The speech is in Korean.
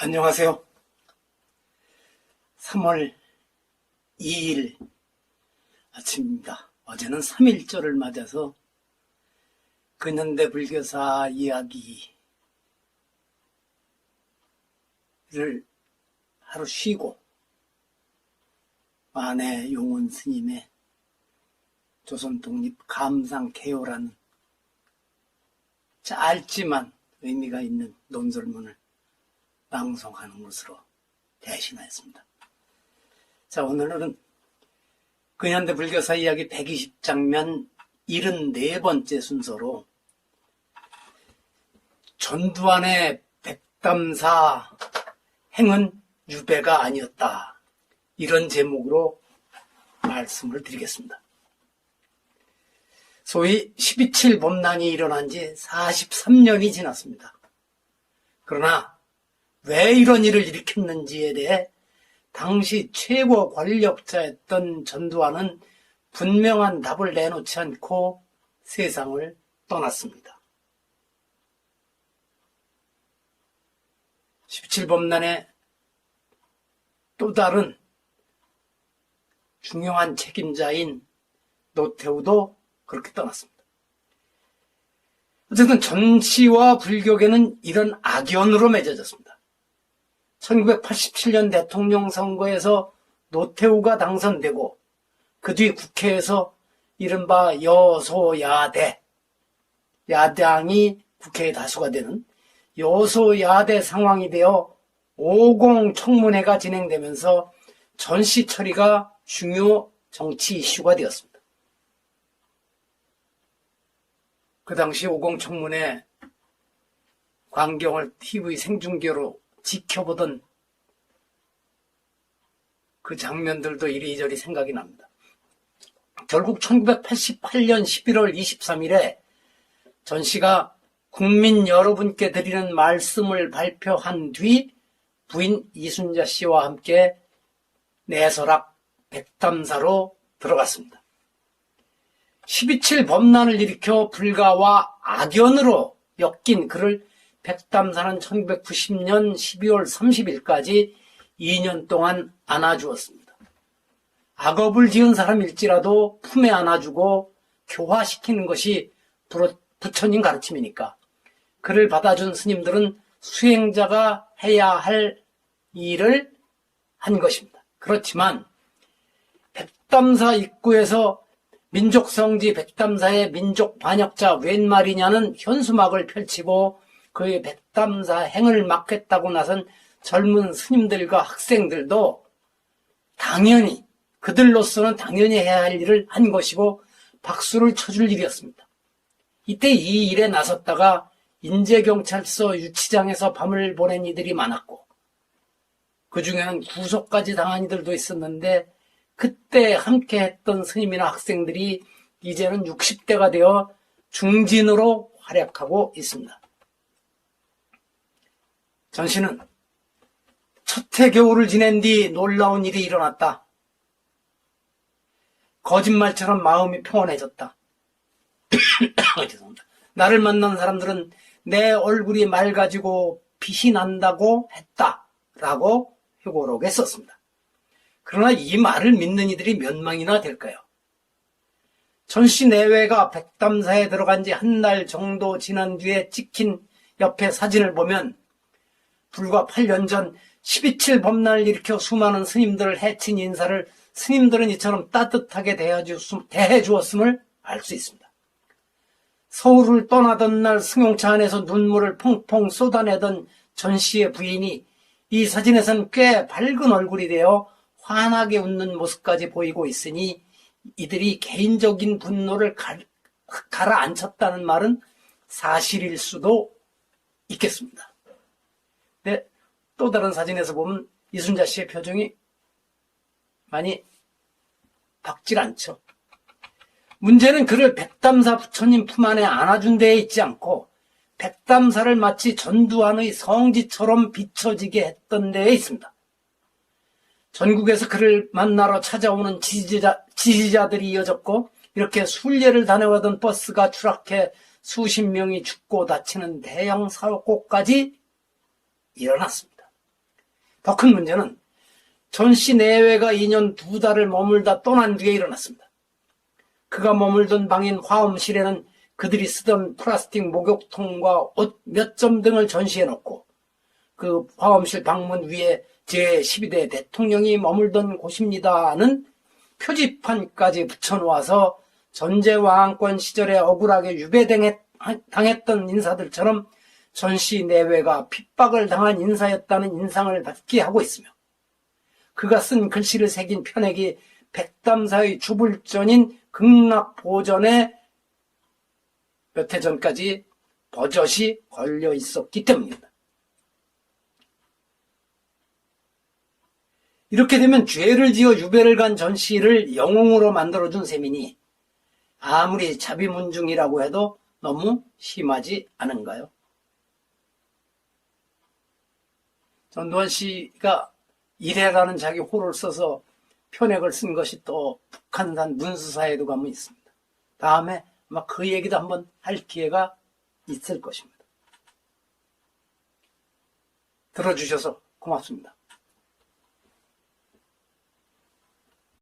안녕하세요. 3월 2일 아침입니다. 어제는 3.1절을 맞아서 근현대 불교사 이야기를 하루 쉬고 만해 용원 스님의 조선독립 감상개요라는 짧지만 의미가 있는 논설문을 낭송하는 것으로 대신하였습니다. 자, 오늘은 근현대 불교사 이야기 120장면 74번째 순서로 전두환의 백담사 행은 유배가 아니었다, 이런 제목으로 말씀을 드리겠습니다. 소위 12.7 범난이 일어난 지 43년이 지났습니다. 그러나 왜 이런 일을 일으켰는지에 대해 당시 최고 권력자였던 전두환은 분명한 답을 내놓지 않고 세상을 떠났습니다. 17범난의 또 다른 중요한 책임자인 노태우도 그렇게 떠났습니다. 어쨌든 전시와 불교계는 이런 악연으로 맺어졌습니다. 1987년 대통령 선거에서 노태우가 당선되고 그 뒤 국회에서 이른바 여소야대, 야당이 국회에 다수가 되는 여소야대 상황이 되어 50 청문회가 진행되면서 전시 처리가 중요 정치 이슈가 되었습니다. 그 당시 50 청문회 광경을 TV 생중계로 지켜보던 그 장면들도 이리저리 생각이 납니다. 결국 1988년 11월 23일에 전시가 국민 여러분께 드리는 말씀을 발표한 뒤 부인 이순자 씨와 함께 내설악 백담사로 들어갔습니다. 12.7 범난을 일으켜 불가와 악연으로 엮인 그를 백담사는 1990년 12월 30일까지 2년 동안 안아주었습니다. 악업을 지은 사람일지라도 품에 안아주고 교화시키는 것이 부처님 가르침이니까 그를 받아준 스님들은 수행자가 해야 할 일을 한 것입니다. 그렇지만 백담사 입구에서 민족성지 백담사의 민족 반역자 웬 말이냐는 현수막을 펼치고 그의 백담사 행을 막겠다고 나선 젊은 스님들과 학생들도 당연히 그들로서는 당연히 해야 할 일을 한 것이고 박수를 쳐줄 일이었습니다. 이때 이 일에 나섰다가 인제경찰서 유치장에서 밤을 보낸 이들이 많았고 그 중에는 구속까지 당한 이들도 있었는데 그때 함께 했던 스님이나 학생들이 이제는 60대가 되어 중진으로 활약하고 있습니다. 전시는 첫해 겨울을 지낸 뒤 놀라운 일이 일어났다. 거짓말처럼 마음이 평온해졌다. 죄송합니다. 나를 만난 사람들은 내 얼굴이 맑아지고 빛이 난다고 했다라고 회고록에 썼습니다. 그러나 이 말을 믿는 이들이 몇 명이나 될까요? 전시 내외가 백담사에 들어간 지 한 달 정도 지난 뒤에 찍힌 옆에 사진을 보면 불과 8년 전 12.7 범난을 일으켜 수많은 스님들을 해친 인사를 스님들은 이처럼 따뜻하게 대해 주었음을 알 수 있습니다. 서울을 떠나던 날 승용차 안에서 눈물을 펑펑 쏟아내던 전씨의 부인이 이 사진에선 꽤 밝은 얼굴이 되어 환하게 웃는 모습까지 보이고 있으니 이들이 개인적인 분노를 가라앉혔다는 말은 사실일 수도 있겠습니다. 근데 또 다른 사진에서 보면 이순자 씨의 표정이 많이 밝질 않죠. 문제는 그를 백담사 부처님 품 안에 안아준 데에 있지 않고 백담사를 마치 전두환의 성지처럼 비춰지게 했던 데에 있습니다. 전국에서 그를 만나러 찾아오는 지지자들이 이어졌고 이렇게 순례를 다녀가던 버스가 추락해 수십 명이 죽고 다치는 대형 사고까지 일어났습니다. 더 큰 문제는 전씨 내외가 2년 2달을 머물다 떠난 뒤에 일어났습니다. 그가 머물던 방인 화엄실에는 그들이 쓰던 플라스틱 목욕통과 옷 몇 점 등을 전시해놓고 그 화엄실 방문 위에 제12대 대통령이 머물던 곳입니다는 표지판까지 붙여놓아서 전제왕권 시절에 억울하게 유배당했던 인사들처럼 전씨 내외가 핍박을 당한 인사였다는 인상을 받게 하고 있으며 그가 쓴 글씨를 새긴 편액이 백담사의 주불전인 극락보전에 몇 해 전까지 버젓이 걸려 있었기 때문입니다. 이렇게 되면 죄를 지어 유배를 간 전씨를 영웅으로 만들어준 셈이니 아무리 자비문중이라고 해도 너무 심하지 않은가요? 전두환 씨가 이래라는 자기 호를 써서 편액을 쓴 것이 또 북한산 문수사에도 가면 있습니다. 다음에 아마 그 얘기도 한번 할 기회가 있을 것입니다. 들어주셔서 고맙습니다.